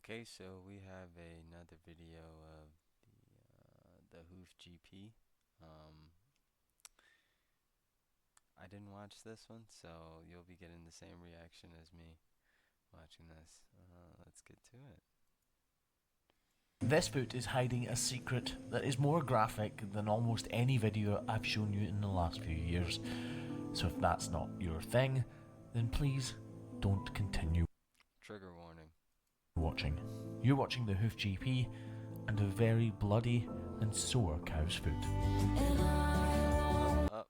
Okay, so we have another video of the hoof GP. Um, I didn't watch this one, so you'll be getting the same reaction as me watching this. Let's get to it. This foot is hiding a secret that is more graphic than almost any video I've shown you in the last few years. So if that's not your thing, then please don't continue Trigger warning. watching. You're watching the Hoof GP and a very bloody and sore cow's foot. Up.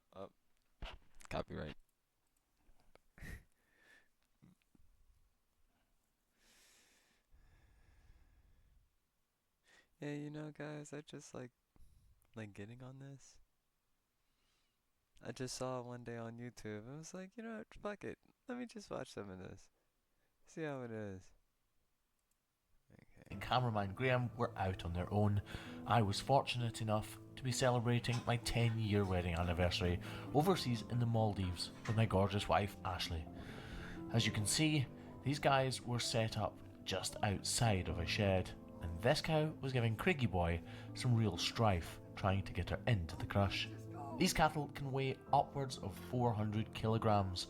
Copyright. Yeah, you know, guys, I just like getting on this. I just saw it one day on YouTube. I was like, you know what, fuck it. Let me just watch some of this. See how it is. And cameraman Graham were out on their own. I was fortunate enough to be celebrating my 10-year wedding anniversary overseas in the Maldives with my gorgeous wife Ashley. As you can see, these guys were set up just outside of a shed, and this cow was giving Craigie boy some real strife trying to get her into the crush. These cattle can weigh upwards of 400 kilograms,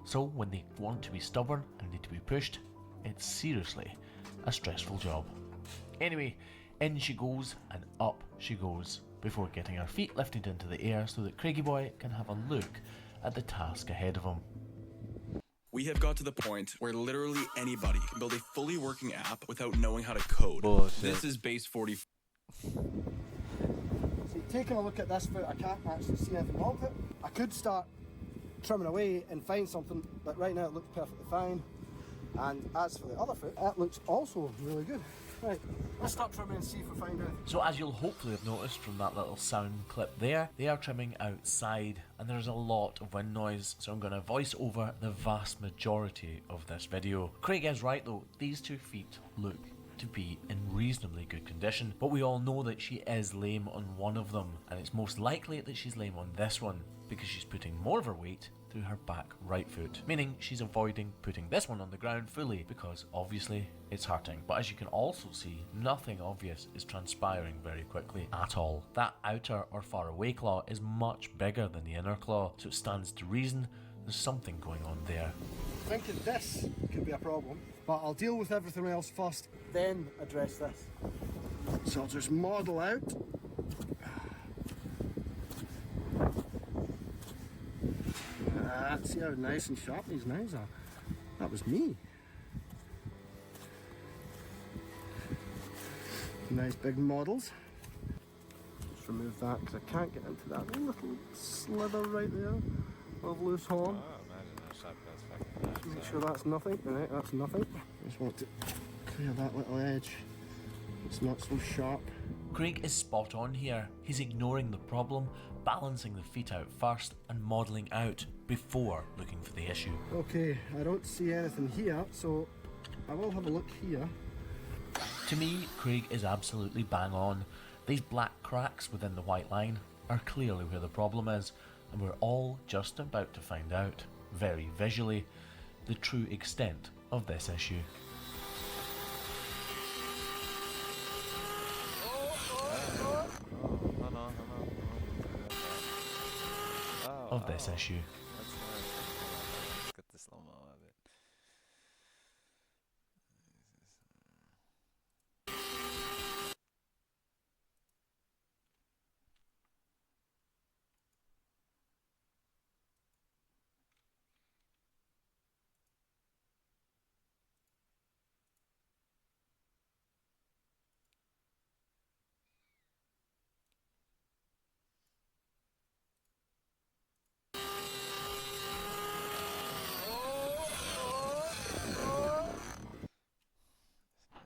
so when they want to be stubborn and need to be pushed, it's seriously a stressful job. Anyway, in she goes and up she goes before getting her feet lifted into the air so that Craigie boy can have a look at the task ahead of him. We have got to the point where literally anybody can build a fully working app without knowing how to code. Bullshit. This is base 40. See, taking a look at this foot, I can't actually see anything wrong with it. I could start trimming away and find something, but right now it looks perfectly fine. And as for the other foot, that looks also really good. Right, let's start trimming and see if we find out. So as you'll hopefully have noticed from that little sound clip there, they are trimming outside and there's a lot of wind noise, so I'm going to voice over the vast majority of this video. Craig is right though, these 2 feet look to be in reasonably good condition, but we all know that she is lame on one of them, and it's most likely that she's lame on this one because she's putting more of her weight through her back right foot, meaning she's avoiding putting this one on the ground fully because obviously it's hurting. But as you can also see, nothing obvious is transpiring very quickly at all. That outer or far away claw is much bigger than the inner claw, so it stands to reason there's something going on there. Thinking this could be a problem, but I'll deal with everything else first, then address this. So I'll just model out. See how nice and sharp these knives are. That was me. Nice big models. Just remove that because I can't get into that little slither right there of loose horn. Just make sure that's nothing. Alright, that's nothing. Just want to clear that little edge. It's not so sharp. Craig is spot on here. He's ignoring the problem, balancing the feet out first and modelling out before looking for the issue. Okay, I don't see anything here, so I will have a look here. To me, Craig is absolutely bang on. These black cracks within the white line are clearly where the problem is, and we're all just about to find out, very visually, the true extent of this issue. Of this issue. That's nice. Let's get the slow-mo of it.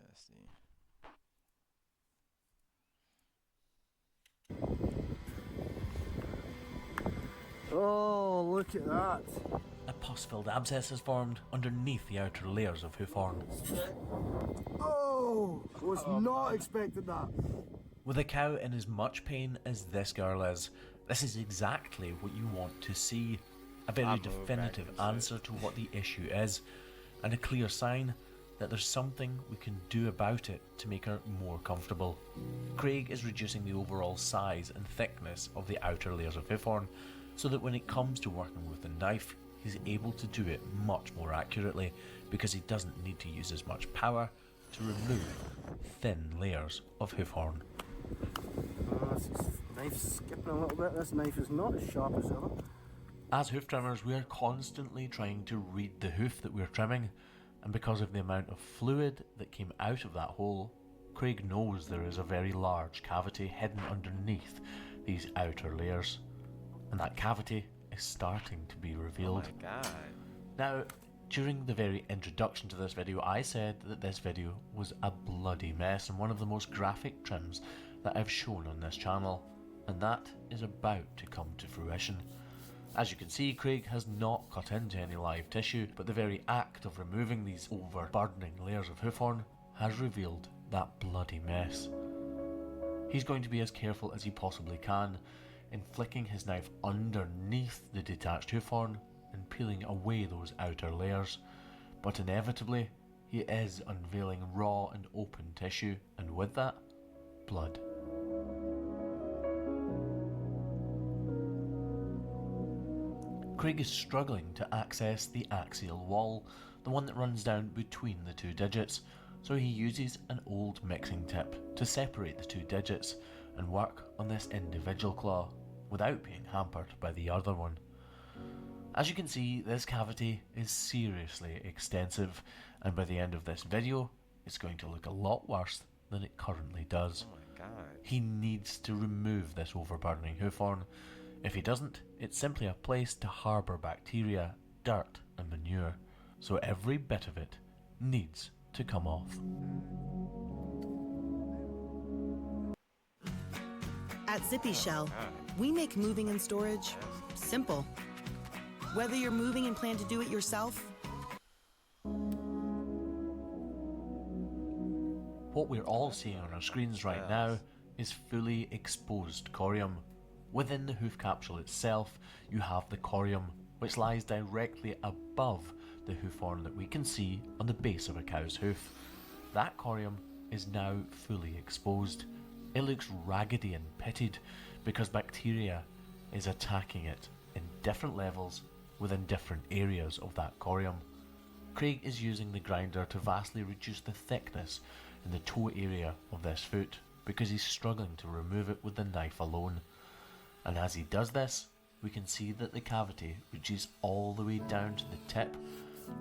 Nasty. Oh, look at that. A pus-filled abscess has formed underneath the outer layers of hoof horn. Oh, was not expecting that. With a cow in as much pain as this girl is, this is exactly what you want to see. A very definitive answer to what the issue is, and a clear sign that there's something we can do about it to make her more comfortable. Craig is reducing the overall size and thickness of the outer layers of hoof horn so that when it comes to working with the knife, he's able to do it much more accurately because he doesn't need to use as much power to remove thin layers of hoof horn. This knife's skipping a little bit. This knife is not as sharp as the other. As hoof trimmers, we are constantly trying to read the hoof that we're trimming, and because of the amount of fluid that came out of that hole, Craig knows there is a very large cavity hidden underneath these outer layers, and that cavity is starting to be revealed. Oh my god. Now, during the very introduction to this video, I said that this video was a bloody mess and one of the most graphic trims that I've shown on this channel, and that is about to come to fruition. As you can see, Craig has not cut into any live tissue, but the very act of removing these overburdening layers of hoof horn has revealed that bloody mess. He's going to be as careful as he possibly can in flicking his knife underneath the detached hoof horn and peeling away those outer layers, but inevitably he is unveiling raw and open tissue, and with that, blood. Craig is struggling to access the axial wall, the one that runs down between the two digits, so he uses an old mixing tip to separate the two digits and work on this individual claw without being hampered by the other one. As you can see, this cavity is seriously extensive, and by the end of this video, it's going to look a lot worse than it currently does. Oh my god. He needs to remove this overburdening hoof horn. If he doesn't, it's simply a place to harbour bacteria, dirt and manure, so every bit of it needs to come off. At Zippy Shell, we make moving and storage simple. Whether you're moving and plan to do it yourself, what we're all seeing on our screens right now is fully exposed corium. Within the hoof capsule itself, you have the corium, which lies directly above the hoof horn that we can see on the base of a cow's hoof. That corium is now fully exposed. It looks raggedy and pitted because bacteria is attacking it in different levels within different areas of that corium. Craig is using the grinder to vastly reduce the thickness in the toe area of this foot because he's struggling to remove it with the knife alone. And as he does this, we can see that the cavity reaches all the way down to the tip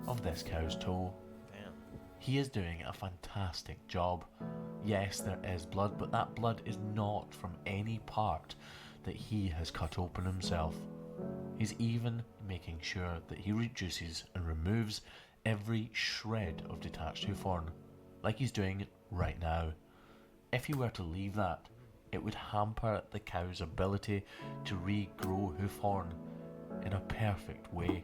of this cow's toe. Damn. He is doing a fantastic job. Yes, there is blood, but that blood is not from any part that he has cut open himself. He's even making sure that he reduces and removes every shred of detached hoof horn, like he's doing it right now. If he were to leave that, it would hamper the cow's ability to regrow hoof horn in a perfect way.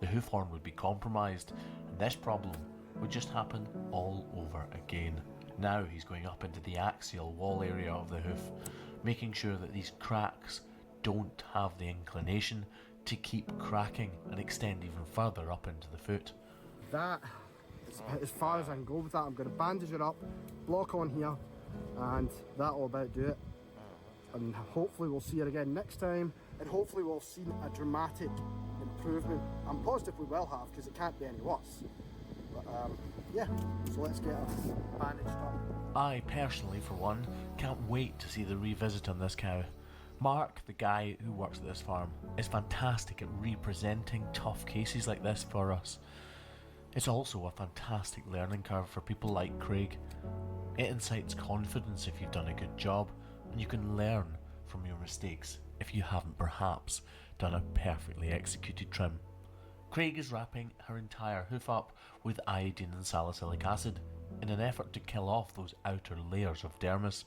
The hoof horn would be compromised, and this problem would just happen all over again. Now he's going up into the axial wall area of the hoof, making sure that these cracks don't have the inclination to keep cracking and extend even further up into the foot. That is as far as I can go with that. I'm going to bandage it up, block on here, and that'll about do it. And hopefully we'll see it again next time, and hopefully we'll see a dramatic improvement. I'm positive we will have, because it can't be any worse. But yeah, so let's get it bandaged up. I personally, for one, can't wait to see the revisit on this cow. Mark, the guy who works at this farm, is fantastic at representing tough cases like this for us. It's also a fantastic learning curve for people like Craig. It incites confidence if you've done a good job, and you can learn from your mistakes if you haven't perhaps done a perfectly executed trim. Craig is wrapping her entire hoof up with iodine and salicylic acid in an effort to kill off those outer layers of dermis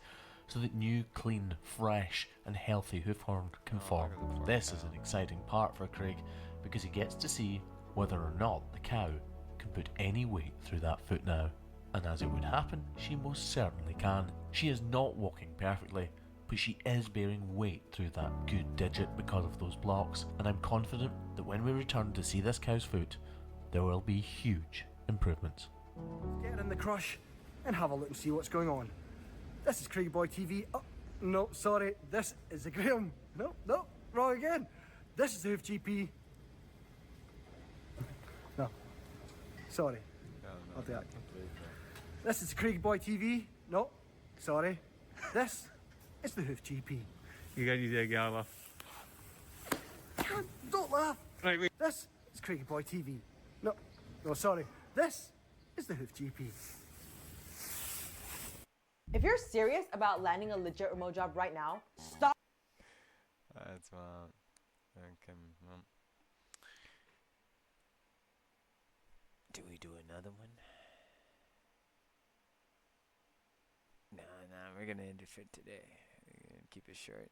so that new, clean, fresh and healthy hoof horn can form. This is an exciting part for Craig because he gets to see whether or not the cow can put any weight through that foot now. And as it would happen, she most certainly can. She is not walking perfectly, but she is bearing weight through that good digit because of those blocks, and I'm confident that when we return to see this cow's foot, there will be huge improvements. Get in the crush and have a look and see what's going on. This is Craigie Boy TV. Oh, no, sorry, this is the Graham. No, no, wrong again. This is the Hoof GP. No, sorry. I'll do that. This is Craigie Boy TV. No, sorry. This is the Hoof GP. You gotta do that, Gala. Don't laugh. Right, wait. This is Craigie Boy TV. No, no, sorry. This is the Hoof GP. If you're serious about landing a legit remote job right now, stop. That's wild. Okay. Well. Do we do another one? Nah, we're gonna end it for today. We're gonna keep it short.